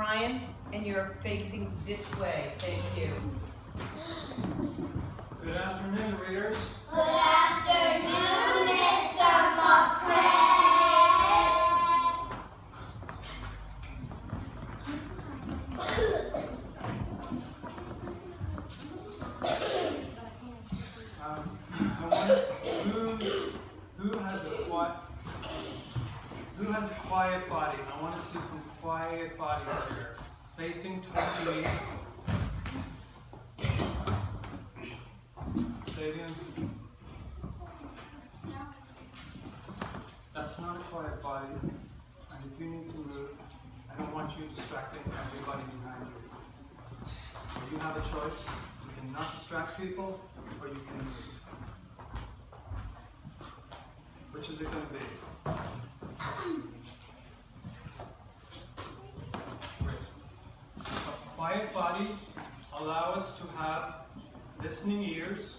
Brian, and you're facing this way. Thank you. Good afternoon, readers. Good afternoon, Mr. McCrea. Who has a quiet body? I want to see some quiet bodies here. Facing toward me. Say it again. That's not a quiet body. And if you need to move, I don't want you distracting everybody behind you. You have a choice. You can not distract people, or you can move. Which is it going to be? So quiet bodies allow us to have listening ears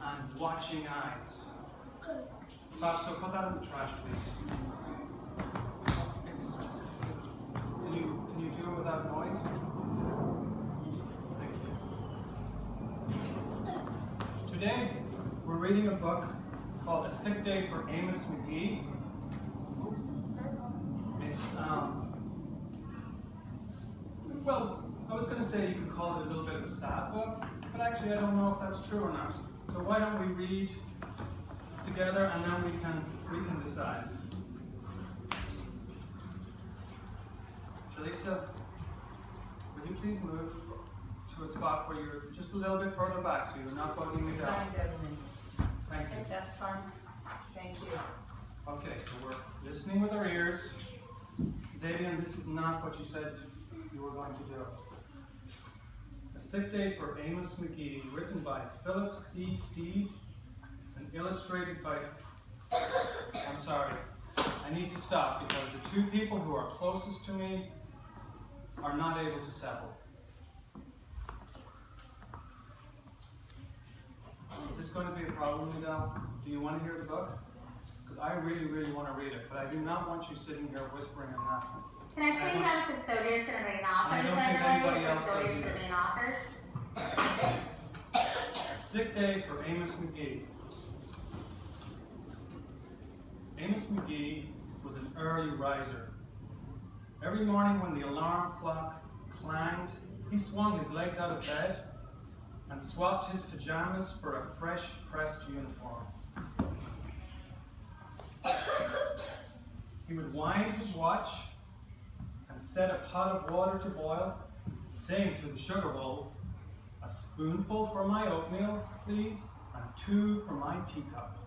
and watching eyes. Fausto, put that in the trash, please. Can you do it without noise? Thank you. Today, we're reading a book called A Sick Day for Amos McGee. It's, well, I was going to say you could call it a little bit of a sad book, but actually I don't know if that's true or not. So why don't we read together and then we can decide. Jaleesa, would you please move to a spot where you're just a little bit further back so you're not bugging me down? Thank you. That's fine. Thank you. Okay, so we're listening with our ears. Xavier, this is not what you said you were going to do. A Sick Day for Amos McGee, written by Philip C. Steed and illustrated by... I'm sorry, I need to stop because the two people who are closest to me are not able to settle. Is this going to be a problem, Adele? Do you want to hear the book? Because I really, really want to read it, but I do not want you sitting here whispering and laughing. Can I bring down the custodian to the main office? I don't think anybody else does to the either. main office. A Sick Day for Amos McGee. Amos McGee was an early riser. Every morning when the alarm clock clanged, he swung his legs out of bed and swapped his pajamas for a fresh pressed uniform. He would wind his watch and set a pot of water to boil, saying to the sugar bowl, "A spoonful for my oatmeal, please, and 2 for my teacup."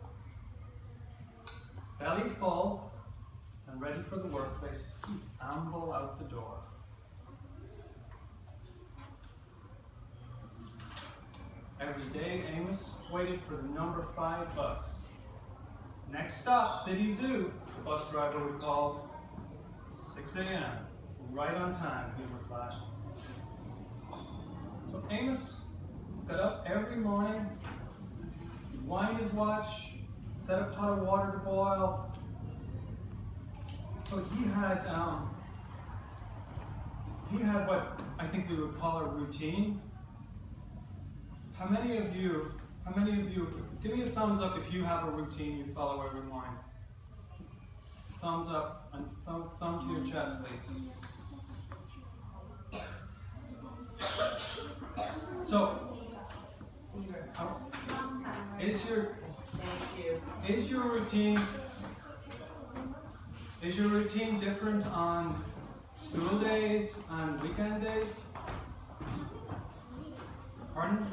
Belly full and ready for the workplace, he'd amble out the door. Every day, Amos waited for the number 5 bus. "Next stop, City Zoo," the bus driver would call. 6 a.m., right on time, he replied. So Amos got up every morning, he'd wind his watch, set a pot of water to boil. So he had what I think we would call a routine. How many of you, give me a thumbs up if you have a routine you follow every morning. Thumbs up and thumb to your chest, please. So, is your routine different on school days and weekend days? Pardon?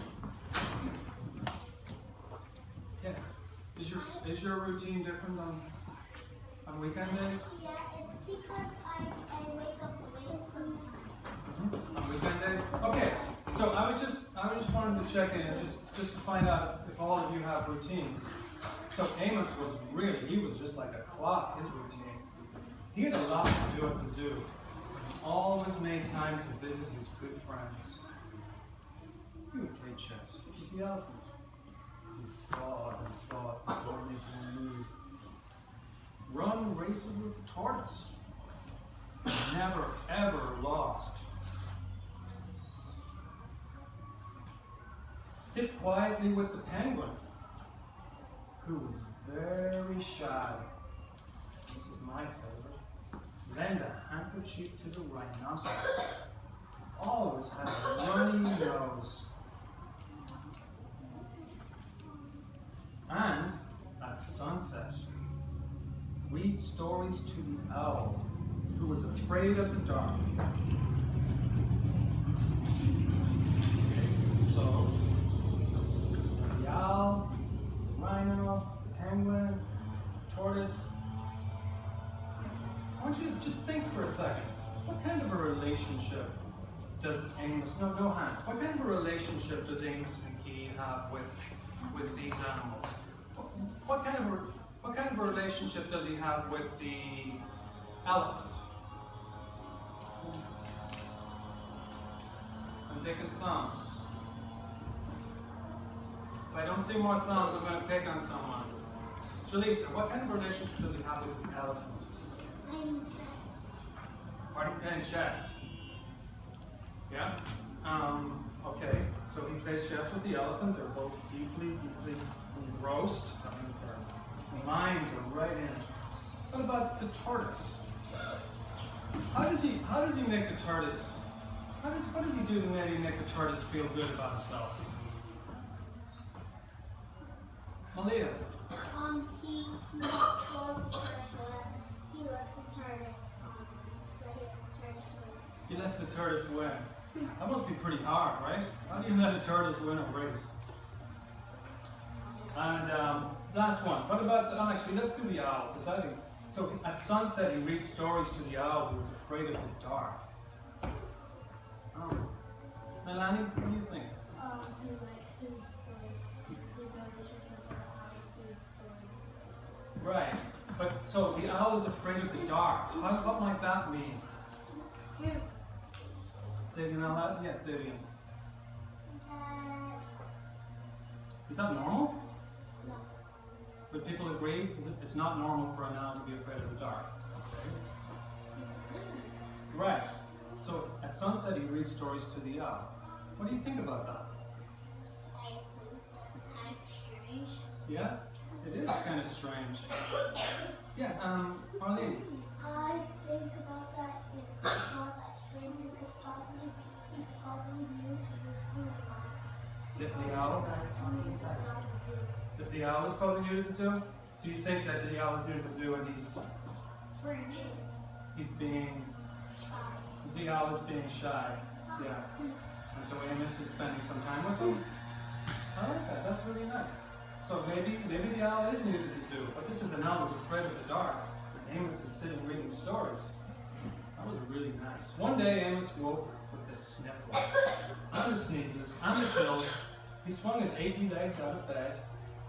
Yes. Is your routine different on weekend days? Yeah, it's because I wake up late sometimes. On weekend days? Okay. So I was just wanting to check in and just to find out if all of you have routines. So Amos he was just like a clock, his routine. He had a lot to do at the zoo. He always made time to visit his good friends. He would play chess with the elephant. He thought before making a move. Run races with the tortoise. never ever lost. Sit quietly with the penguin, who was very shy. This is my favorite. Lend a handkerchief to the rhinoceros. Always had a runny nose. And at sunset, read stories to the owl, who was afraid of the dark. So, the owl, the rhino, the penguin, the tortoise. I want you to just think for a second. What kind of a relationship does Amos, no hands, what kind of a relationship does Amos McGee have with these animals? What kind of a relationship does he have with the elephant? I'm taking thumbs. If I don't see more thumbs, I'm going to pick on someone. Jaleesa, what kind of a relationship does he have with the elephant? Playing chess. Pardon? Playing chess. Yeah? Okay, so he plays chess with the elephant. They're both deeply engrossed. That means their minds are right in. What about the tortoise? How does he make the tortoise? What does he do to maybe make the tortoise feel good about himself? Malia. He loves the tortoise. He loves the tortoise. So he lets the tortoise win. He lets the tortoise win. That must be pretty hard, right? How do you let a tortoise win a race? And last one. What about actually, let's do the owl. Because I think so. At sunset, he reads stories to the owl who was afraid of the dark. Melanie, what do you think? He likes to read stories. His relations are how to read stories. Right. But so the owl is afraid of the dark. What might that mean? Say it again out loud? Yes, say it again. Is that normal? No. Would people agree? It's not normal for an owl to be afraid of the dark. Right. So at sunset he reads stories to the owl. What do you think about that? I think that's kind of strange. Yeah? It is kind of strange. Yeah, Arlene. I think about that is not that strange because he's probably used to the zoo. The owl? That the owl is probably new to the zoo? So you think that the owl is new to the zoo and he's being, the owl is being shy. Yeah. And so Amos is spending some time with him? I like that, that's really nice. So maybe the owl is new to the zoo, but this is an owl who's afraid of the dark. And Amos is sitting reading stories. That was really nice. One day Amos woke with the sniffles, and the sneezes, and the chills. He swung his achy legs out of bed,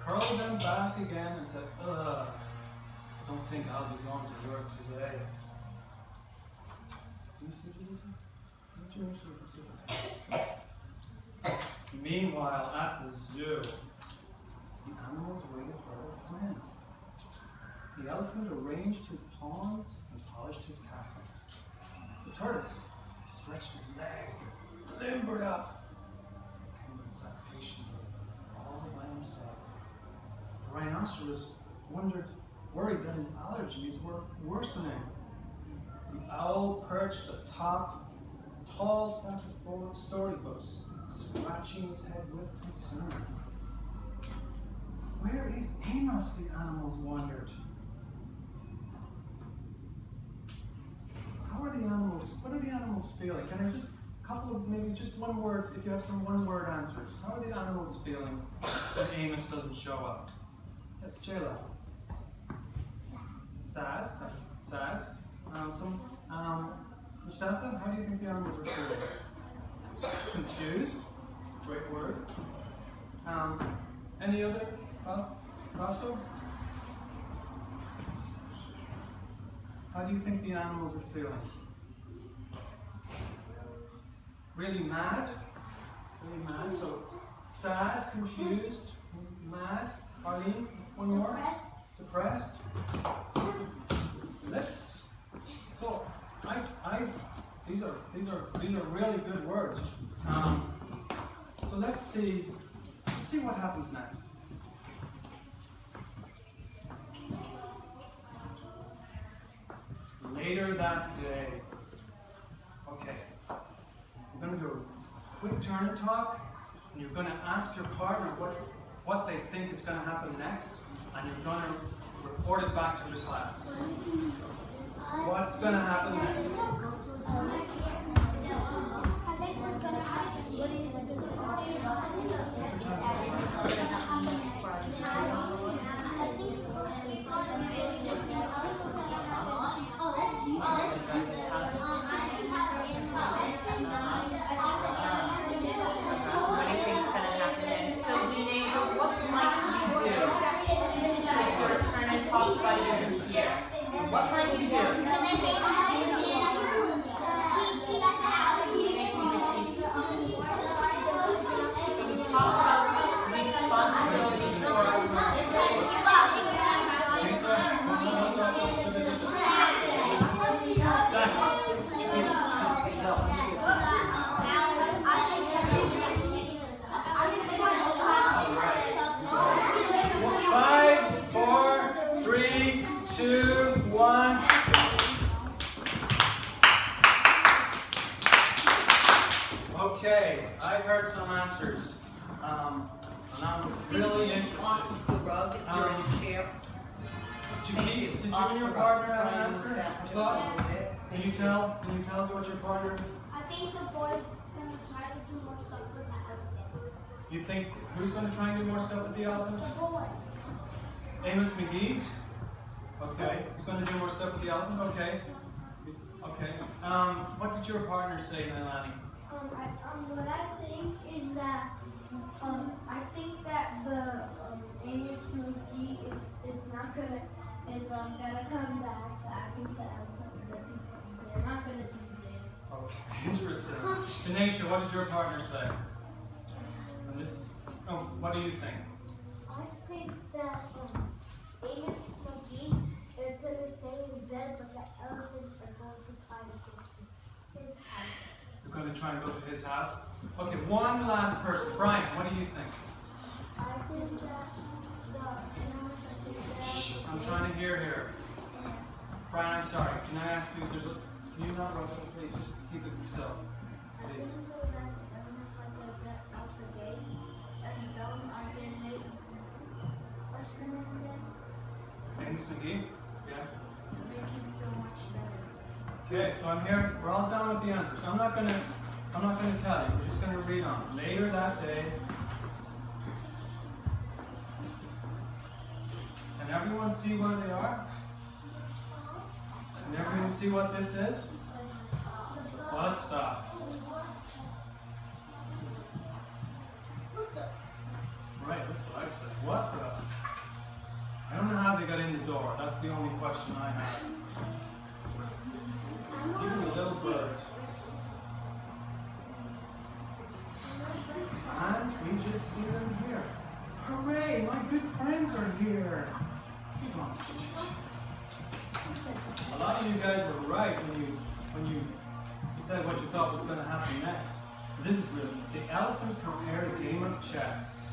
curled them back again, and said, "Ugh, I don't think I'll be going to work today." Do you see Lisa? What do you actually consider? Meanwhile, at the zoo, the animals waited for their friend. The elephant arranged his pawns and polished his castles. The tortoise stretched his legs and limbered up. The penguin sat patiently, all by himself. The rhinoceros worried that his allergies were worsening. The owl perched atop a tall stack of storybooks, scratching his head with concern. Where is Amos? The animals wondered. How are the animals? What are the animals feeling? Can I just maybe just one word? If you have some one-word answers, how are the animals feeling when Amos doesn't show up? Yes, Jayla. Sad. That's sad. Mustafa, how do you think the animals are feeling? Confused. Great word. Any other? Roscoe? How do you think the animals are feeling? Really mad? Really mad. So it's sad, confused, mad. Arlene, one more? Depressed. Depressed? So These are really good words. So let's see what happens next. Later that day. Okay. We're going to do a quick turn and talk, and you're going to ask your partner what they think is going to happen next, and you're going to report it back to the class. What's going to happen next? What might you do? Five, four, three, two, one. Okay, I heard some answers. And I was really interested. Off the rug if you're in a chair. Jaquise, did you and your partner have an answer? A thought? Can you tell us what your partner? I think the boy's gonna try to do more stuff with the elephant. You think who's going to try and do more stuff with the elephant? The boy. Amos McGee? Okay. He's going to do more stuff with the elephant? Okay. Okay. What did your partner say, Melanie? What I think is that I think that the Amos McGee is not gonna come back. I think that they're not gonna do that. Okay. Interesting. Denisha, what did your partner say? And this. Oh, what do you think? I think that Amos McGee is gonna stay in bed, but the elephants are going to try to go to his house. We're going to try and go to his house. Okay, one last person. Brian, what do you think? I think that Shh, I'm trying to hear here. Brian, I'm sorry. Can I ask you, can you not run something, please? Just keep it still. Please. Amos McGee? Yeah? Okay, so I'm here. We're all done with the answers. I'm not gonna tell you. We're just gonna read on. Later that day, can everyone see where they are? Can everyone see what this is? Bus stop. Right, that's what I said. What the? I don't know how they got in the door. That's the only question I have. Even a little bird. And we just see them here. Hooray! My good friends are here. Come on. A lot of you guys were right when you said what you thought was going to happen next. This is really the elephant prepared a game of chess.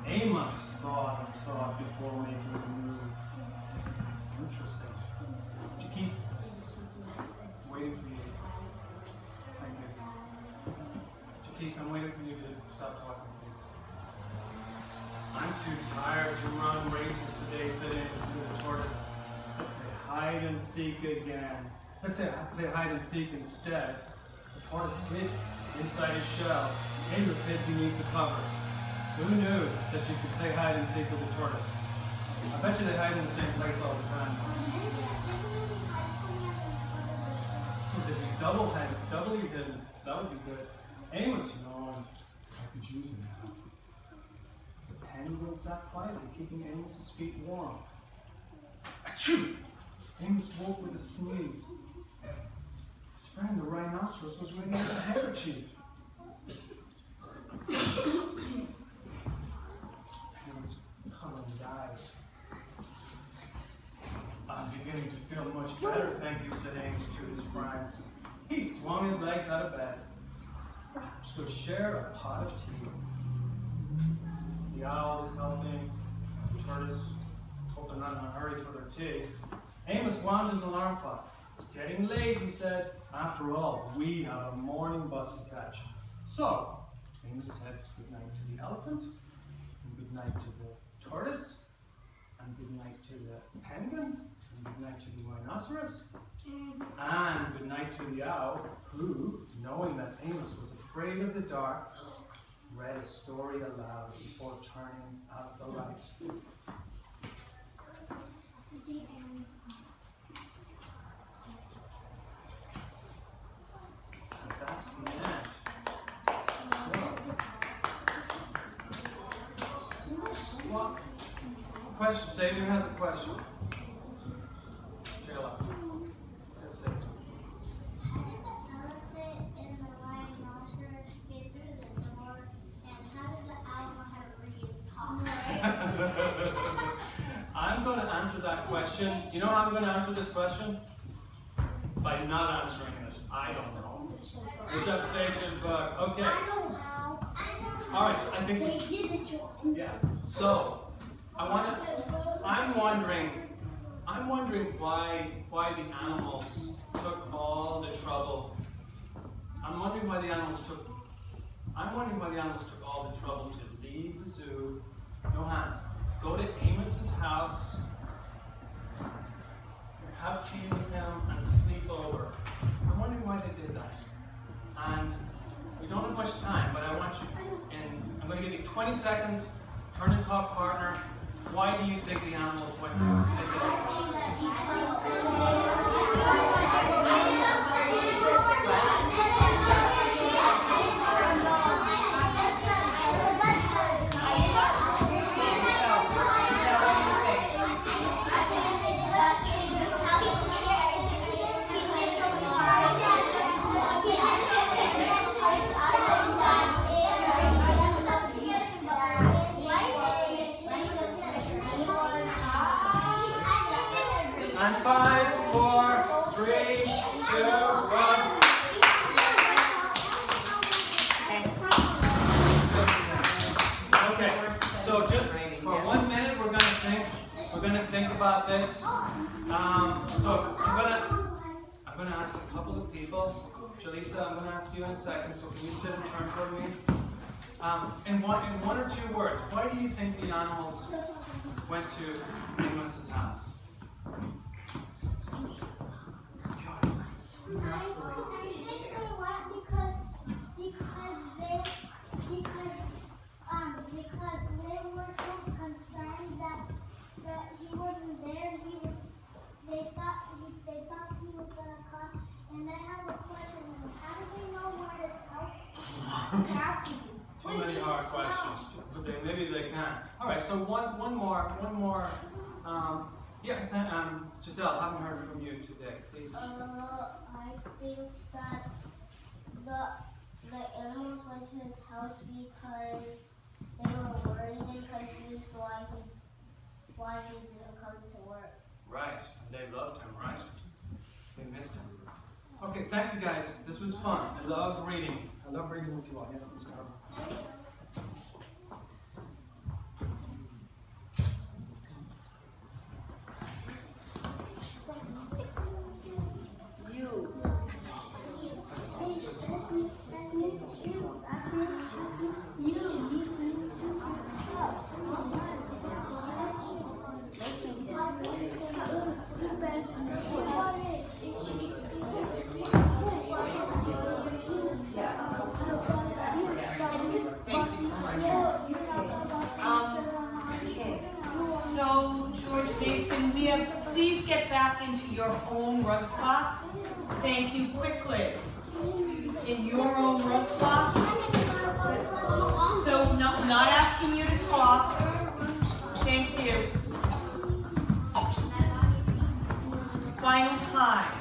Amos thought before making a move. Interesting. Jaquise, waiting for you. Thank you. Jaquise, I'm waiting for you to stop talking, please. I'm too tired to run races today, said Amos to the tortoise. Let's play hide and seek again. Let's say play hide and seek instead. The tortoise hid inside his shell. Amos hid beneath the covers. Who knew that you could play hide and seek with a tortoise? I bet you they hide in the same place all the time. So they'd be doubly hidden. That would be good. Amos yawned. I could use it now. The penguin sat quietly, keeping Amos's feet warm. Achoo! Amos woke with a sneeze. His friend, the rhinoceros, was wringing out a handkerchief. Amos covered his eyes. I'm beginning to feel much better, thank you, said Amos to his friends. He swung his legs out of bed. Just go share a pot of tea. The owl was helping. The tortoise, hope they're not in a hurry for their tea. Amos wound his alarm clock. It's getting late, he said. After all, we have a morning bus to catch. So, Amos said goodnight to the elephant, and goodnight to the tortoise, and goodnight to the penguin, and goodnight to the rhinoceros, and goodnight to the owl, who, knowing that Amos was afraid of the dark, read a story aloud before turning out the light. And that's the end. So, question. Xavier has a question. Kayla. Yes, sir. Elephant and the rhinoceros get through the door, and how does the owl know how to read and talk? I'm going to answer that question. You know how I'm going to answer this question? By not answering it. I don't know. It's a faded bug. Okay. I know how. All right. I think. They give it to him. Yeah. So, I'm wondering why the animals took all the trouble. I'm wondering why the animals took all the trouble to leave the zoo. No hands. Go to Amos's house, have tea with him, and sleep over. I'm wondering why they did that. And we don't have much time, but I want you, I'm going to give you 20 seconds, turn and talk partner. Why do you think the animals went to visit Amos? And 5, 4, 3, 2, 1. Okay, so just for 1 minute, we're gonna think about this. So I'm gonna ask a couple of people. Jaleesa, I'm gonna ask you in a second. So can you sit and turn toward me? In one or two words, why do you think the animals went to Amos's house? Because they were so concerned that he wasn't there. They thought he was gonna come. And I have a question. How do they know where his house is? Too many hard questions. Maybe they can. All right. So one more. Giselle, haven't heard from you today. Please. I think that the animals went to his house because they were worried and confused why he didn't come to work. Right. And they loved him, right? They missed him. Okay. Thank you, guys. This was fun. I love reading. I love reading with you all. Yes, Ms. Carver. So, George Mason, please get back into your own rug spots. Thank you, quickly. In your own rug spots. So, not asking you to talk. Thank you. Final time.